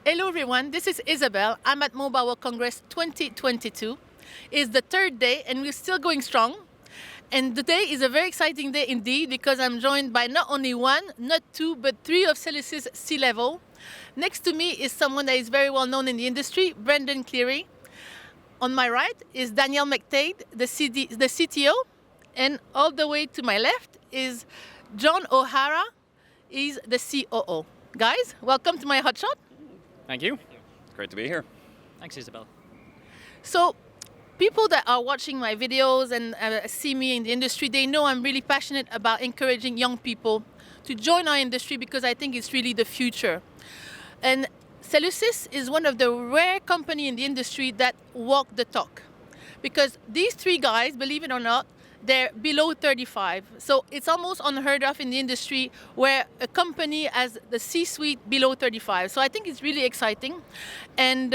Hello everyone, this is Isabel. I'm at Mobile World Congress 2022. It's the third day and we're still going strong. And today is a very exciting day indeed because I'm joined by not only one, not two, but three of Cellusys C-level. Next to me is someone that is very well known in the industry, Brendan Cleary. On my right is Danielle McTague, the CTO. And all the way to my left is John O'Hara, he's the COO. Guys, welcome to my hotshot. Thank you. Great to be here. Thanks, Isabel. So, people that are watching my videos and see me in the industry, they know I'm really passionate about encouraging young people to join our industry because I think it's really the future. And Cellusys is one of the rare companies in the industry that walk the talk. Because these three guys, believe it or not, they're below 35. So it's almost unheard of in the industry where a company has the C-suite below 35. So I think it's really exciting. And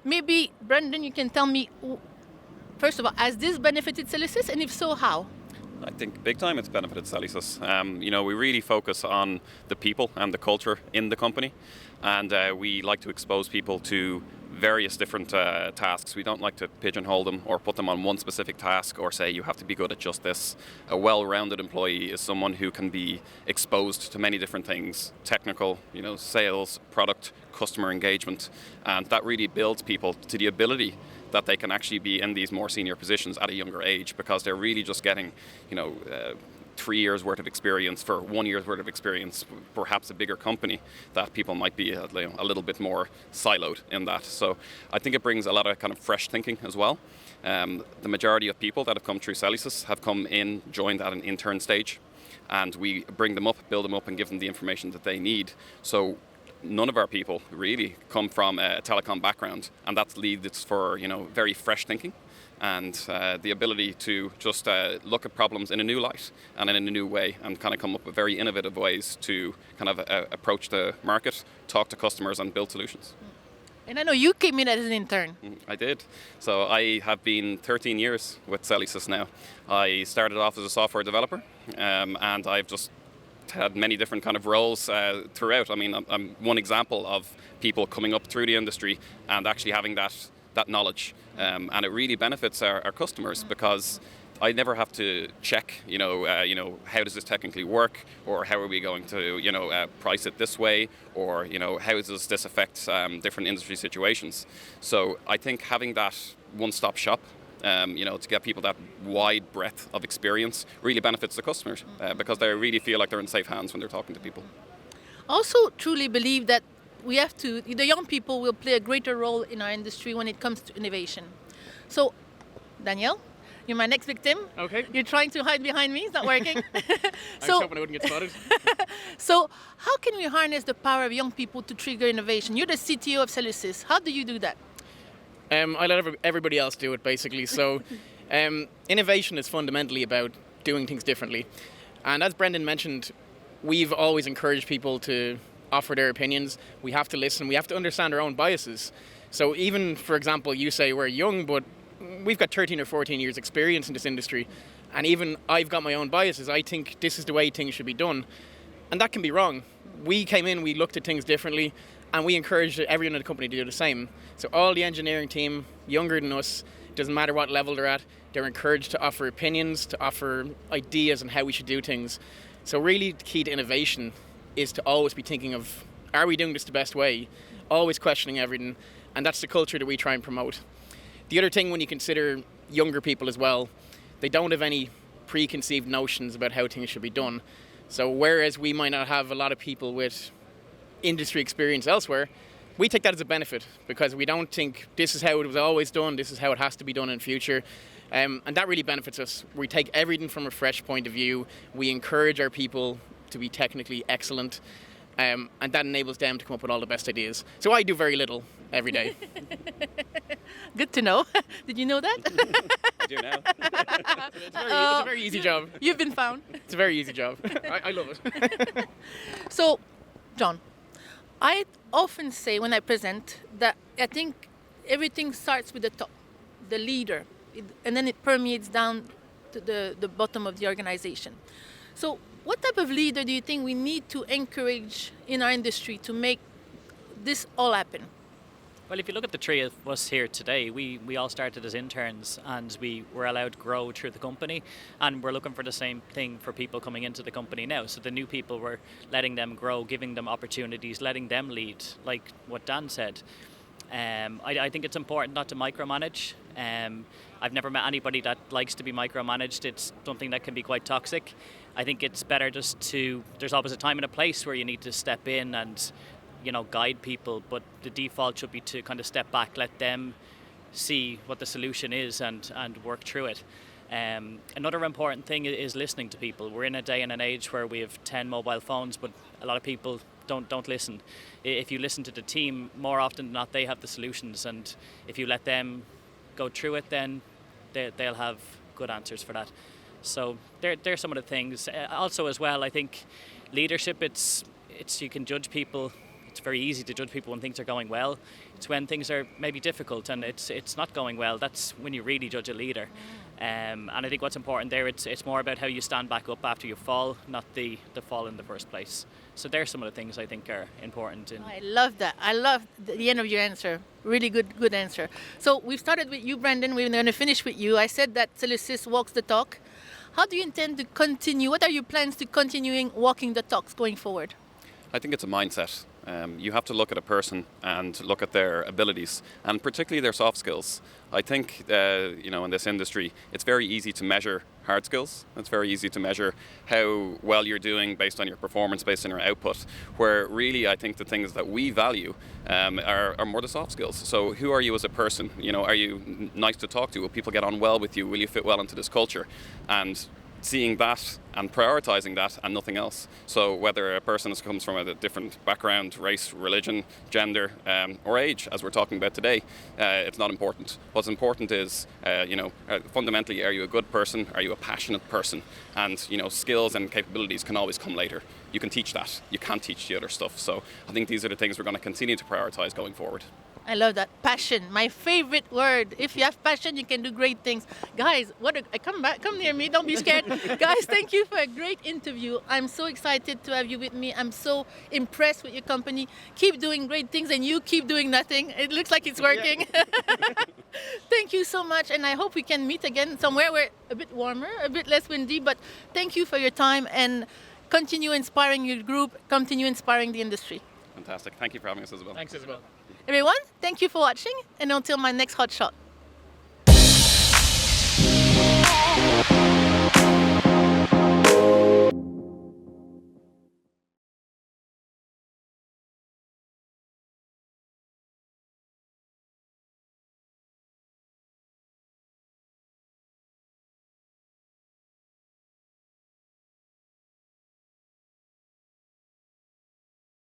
maybe, Brendan, you can tell me, first of all, has this benefited Cellusys? And if so, how? I think big time it's benefited Cellusys. We really focus on the people and the culture in the company. And we like to expose people to various different tasks. We don't like to pigeonhole them or put them on one specific task or say you have to be good at just this. A well-rounded employee is someone who can be exposed to many different things, technical, sales, product, customer engagement, and that really builds people to the ability that they can actually be in these more senior positions at a younger age because they're really just getting, 3 years worth of experience for 1 year's worth of experience, perhaps a bigger company that people might be a little bit more siloed in that. So I think it brings a lot of kind of fresh thinking as well. The majority of people that have come through Cellusys have come in, joined at an intern stage, and we bring them up, build them up, and give them the information that they need. So none of our people really come from a telecom background, and that leads for very fresh thinking and the ability to just look at problems in a new light and in a new way and kind of come up with very innovative ways to kind of approach the market, talk to customers and build solutions. And I know you came in as an intern. I did. So I have been 13 years with Cellusys now. I started off as a software developer and I've just had many different kind of roles throughout. I mean, I'm one example of people coming up through the industry and actually having that knowledge, and it really benefits our customers because I never have to check, how does this technically work, or how are we going to, price it this way, or how does this affect different industry situations. So I think having that one-stop shop, to get people that wide breadth of experience really benefits the customers because they really feel like they're in safe hands when they're talking to people. Also truly believe that the young people will play a greater role in our industry when it comes to innovation. So, Danielle, you're my next victim. Okay. You're trying to hide behind me, it's not working. I was hoping I wouldn't get spotted. So, how can we harness the power of young people to trigger innovation? You're the CTO of Cellusys. How do you do that? I let everybody else do it, basically. So innovation is fundamentally about doing things differently. And as Brendan mentioned, we've always encouraged people to offer their opinions. We have to listen. We have to understand our own biases. So even, for example, you say we're young, but we've got 13 or 14 years experience in this industry. And even I've got my own biases. I think this is the way things should be done. And that can be wrong. We came in, we looked at things differently, and we encouraged everyone in the company to do the same. So all the engineering team, younger than us, doesn't matter what level they're at, they're encouraged to offer opinions, to offer ideas on how we should do things. So really the key to innovation is to always be thinking of, are we doing this the best way? Always questioning everything, and that's the culture that we try and promote. The other thing when you consider younger people as well, they don't have any preconceived notions about how things should be done. So whereas we might not have a lot of people with industry experience elsewhere, we take that as a benefit because we don't think this is how it was always done, this is how it has to be done in future. And that really benefits us. We take everything from a fresh point of view. We encourage our people to be technically excellent. And that enables them to come up with all the best ideas. So I do very little every day. Good to know. Did you know that? I do now. It's a very easy job. You've been found. It's a very easy job. I love it. So, John, I often say when I present that I think everything starts with the top, the leader, and then it permeates down to the bottom of the organization. So what type of leader do you think we need to encourage in our industry to make this all happen? Well, if you look at the three of us here today, we all started as interns and we were allowed to grow through the company, and we're looking for the same thing for people coming into the company now. So the new people, we're letting them grow, giving them opportunities, letting them lead, like what Dan said. I think it's important not to micromanage. I've never met anybody that likes to be micromanaged. It's something that can be quite toxic. I think it's better just to, there's always a time and a place where you need to step in and, guide people, but the default should be to kind of step back, let them see what the solution is and work through it. Another important thing is listening to people. We're in a day and an age where we have 10 mobile phones, but a lot of people don't listen. If you listen to the team, more often than not, they have the solutions, and if you let them go through it, then they'll have good answers for that. So they're some of the things. Also as well, I think leadership, it's you can judge people. It's very easy to judge people when things are going well. It's when things are maybe difficult and it's not going well. That's when you really judge a leader. And I think what's important there, it's more about how you stand back up after you fall, not the fall in the first place. So there's some of the things I think are important. I love that. I love the end of your answer. Really good answer. So we've started with you, Brandon. We're going to finish with you. I said that Cellusys walks the talk. How do you intend to continue? What are your plans to continuing walking the talks going forward? I think it's a mindset. You have to look at a person and look at their abilities, and particularly their soft skills. I think, in this industry, it's very easy to measure hard skills. It's very easy to measure how well you're doing based on your performance, based on your output, where really I think the things that we value are more the soft skills. So who are you as a person? Are you nice to talk to? Will people get on well with you? Will you fit well into this culture? And seeing that and prioritizing that and nothing else. So whether a person comes from a different background, race, religion, gender, or age, as we're talking about today, it's not important. What's important is, fundamentally, are you a good person? Are you a passionate person? And, skills and capabilities can always come later. You can teach that. You can't teach the other stuff. So I think these are the things we're going to continue to prioritize going forward. I love that. Passion, my favorite word. If you have passion, you can do great things. Guys, come near me, don't be scared. Guys, thank you for a great interview. I'm so excited to have you with me. I'm so impressed with your company. Keep doing great things and you keep doing nothing. It looks like it's working. Yeah. Thank you so much, and I hope we can meet again somewhere where a bit warmer, a bit less windy, but thank you for your time and continue inspiring your group, continue inspiring the industry. Fantastic. Thank you for having us, Isabel. Thanks, Isabel. Everyone, thank you for watching, and until my next hot shot.